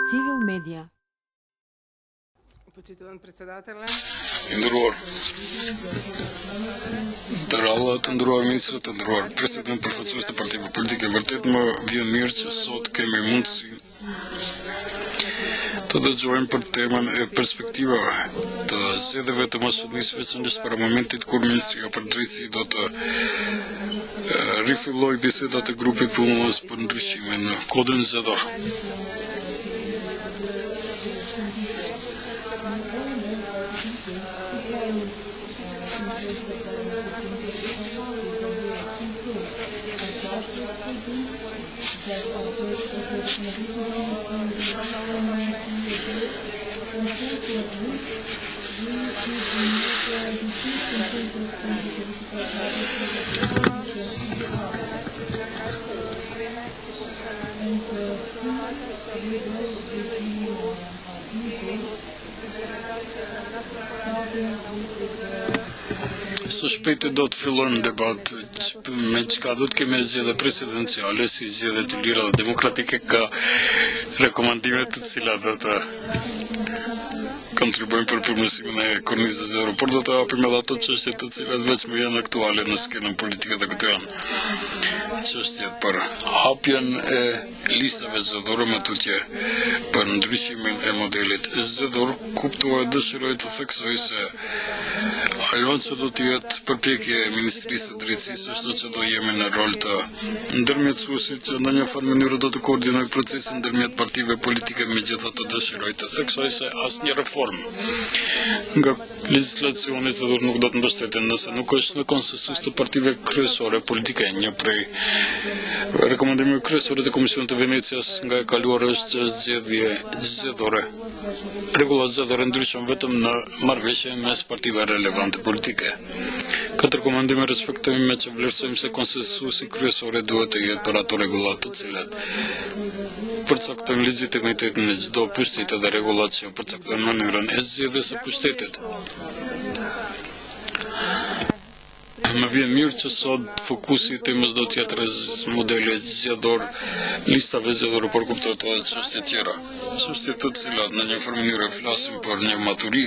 Civil Media. Почитуван председателе. Ndëruar. Të ralla të ndëruar ministrë, të ndëruar president përfaqësues të partive politike, vërtet më vjen mirë që sot kemi mundësi të dëgjojmë për temën e perspektivave të zgjedhjeve të mosshënisë, veçanërisht para momentit kur Ministria për Drejtësi do të rifillojë bisedat e grupit punës për ndryshimin në kodin zgjedhor. Së shpejti do të fillojmë debat me çka do të kemi zgjedhje presidenciale, si zgjedhje të lira dhe demokratike, ka rekomandime të cilat do të kontribuojnë për përmirësimin e kornizës zgjedhore, por do të hapim edhe ato çështje të cilat vetëm janë aktuale në skenën politike të këtij vend. Çështjet për hapjen e listave zgjedhore me tutje për ndryshimin e modelit zgjedhor, kuptoj dëshiroj të theksoj se ajo që do të jetë përpjekje e Ministrisë së Drejtësisë është që do jemi në rol të ndërmjetësuesit që në një farë mënyrë do të koordinoj procesin ndërmjet partive politike, megjithatë dëshiroj të theksoj se asnjë reformë nga legjislacioni zgjedhor nuk do të mbështeten nëse nuk është në konsensus të partive kryesore politike. Një prej rekomandimeve kryesore të Komisionit të Venecias nga e kaluara është që zgjedhore rregullat zgjedhore ndryshon vetëm në marrëveshje mes partive relevante politike. Këtë rekomandime respektojmë me që vlerësojmë se konsensusi kryesore duhet të jetë për ato rregullat të cilat përcaktojnë legitimitetin e çdo pushteti dhe rregullat që përcaktojnë mënyrën e zgjedhjes së pushtetit. Më vjen mirë që sot fokusi i temës do të jetë modeli zgjedhor, listave zgjedhore, por kuptohet edhe çështje tjera. Çështje të cilat në një farë mënyrë flasin për një maturi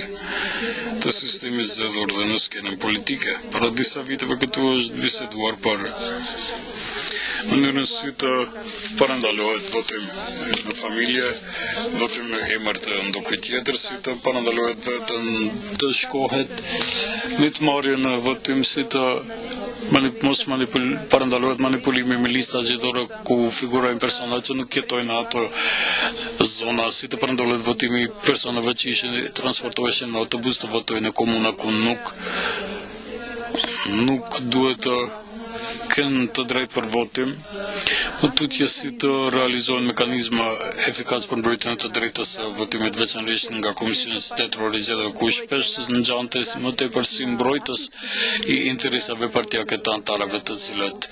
të sistemit zgjedhor dhe në skenën politike. Para disa viteve këtu është biseduar për mënyrën si të parandalohet votim në familje, votim në emër të ndokujt tjetër, si të parandalohet dhe të shkohet mitmarrje në votim, si të parandalohet manipulimi me lista zgjedhore ku figurojnë persona që nuk jetojnë në ato zona, si të parandalohet votimi personave që transportoheshin në autobus të votojnë në komuna ku nuk duhet të kënë të drejtë për votim, në tutje si të realizohen mekanizma efikas për mbrojtjen e të drejtës së votimit, veçanërisht nga Komisioni Shtetëror i Zgjedhjeve, ku shpesh ngjante më tepër si mbrojtës i interesave partijake të antarëve të cilët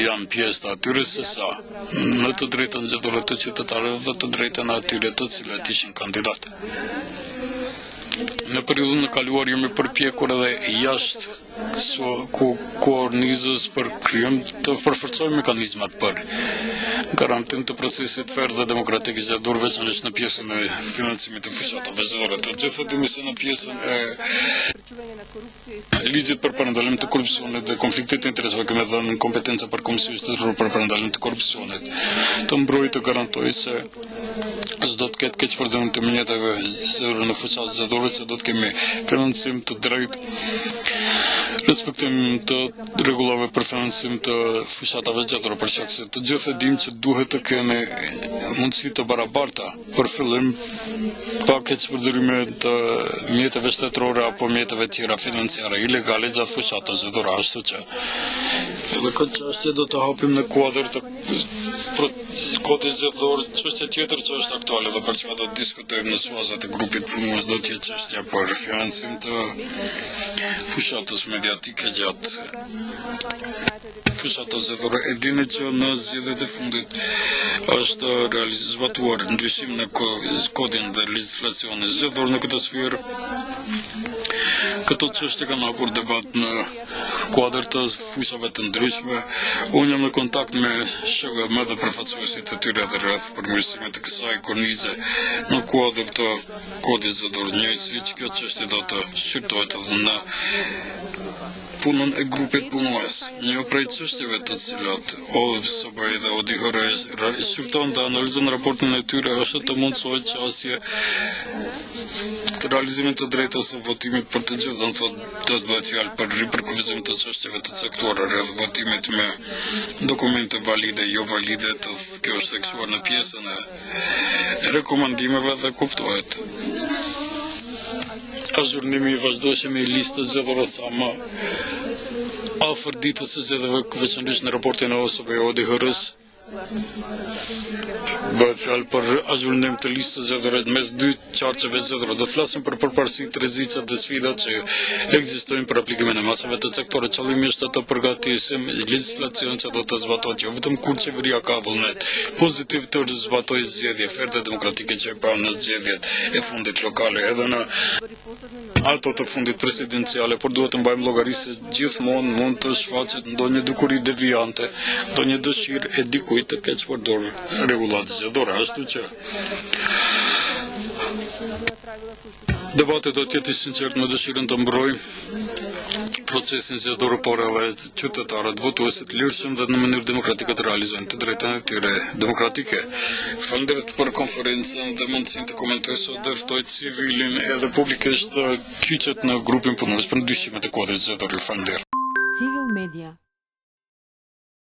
janë pjesë të atyre sesa në të drejtën zgjedhore të qytetarëve dhe të drejtën e atyre të cilët ishin kandidatë. Në periudhën e kaluar jemi përpjekur edhe jashtë kornizës për krijim të përforcojmë mekanizmat për garantim të procesit fair dhe demokratik zgjedhor, veçanërisht në pjesën e financimit të fushatave zgjedhore. Të gjithë dini se në pjesën e ligjit për parandalim të korrupsionit dhe konfliktit të interesave kemi dhënë kompetenca për Komisionin Shtetëror për parandalim të korrupsionit të mbrojë të garantojë se s'do të ketë keqpërdorim të mjeteve zgjedhore në fushat zgjedhore, se do të kemi financim të drejtë, respektim të rregullave për financim të fushatave zgjedhore, për shkak se të gjithë dimë që duhet të keni mundësi të barabarta për fillim pa keqpërdorime të mjeteve shtetërore apo mjeteve tjera financiare ilegale gjatë fushatave zgjedhore, ashtu që edhe këtë çështje do të hapim në kuadër të kodit zgjedhor. Çështje tjetër që është aktuale dhe për çka do të diskutojmë në suazat e grupit punues do të jetë çështja për financim të fushatës mediatike gjatë fushatës zgjedhore. E dini që në zgjedhjet e fundit është zbatuar ndryshim në kodin dhe legjislacionin zgjedhor në këtë sferë. Këto çështje kanë hapur debat në kuadër të fushave të ndryshme. Unë jam në kontakt me shokë më dhe përfaqësuesit të tyre dhe rreth përmirësimit të kësaj kornize në kuadër të kodit zgjedhor, njëjtësisht kjo çështje do të shqyrtohet edhe në punën e grupit punues. Një prej çështjeve të cilat OSBE dhe ODIHR shqyrton dhe analizon raportin e tyre është të mundësohet qasje të realizimin të drejtës së votimit për të gjithë, do të thotë do të bëhet fjalë për ripërkufizim të çështjeve të caktuara rreth votimit me dokumente valide, jo valide, kjo është theksuar në pjesën e rekomandimeve dhe kuptohet. Azhurnimi i vazhdueshëm i listës zgjedhore sa më afër ditës së zgjedhjeve, veçanërisht në raportin e OSBE ODIHR-s, bëhet fjalë për azhurnim të listës zgjedhore mes dy qarqeve zgjedhore. Do të flasim për përparësitë, rreziqet dhe sfidat që ekzistojnë për aplikimin e masave të caktuara. Qëllimi është të përgatisim legjislacion që do të zbatohet jo vetëm kur qeveria ka vullnet pozitiv të zbatojë zgjedhje ferte demokratike që e pa në zgjedhjet e fundit lokale, edhe në ato të fundit presidenciale, por duhet të mbajmë llogari se gjithmonë mund të shfaqet ndonjë dukuri deviante, ndonjë dëshirë e dikujt të ketë përdor rregullatë zgjedhore, ashtu që debati do të jetë i sinqert me dëshirën të mbrojë procesin zgjedhor, por edhe qytetarët, votuesit lirshëm dhe në mënyrë demokratike të realizojnë të drejtën e tyre demokratike. Falënderit për konferencën dhe mundësinë të komentoj sot dhe ftoj civilin edhe publikisht të kyçet në grupin punues për ndryshimet e kodit zgjedhor. Falënderit. Civil Media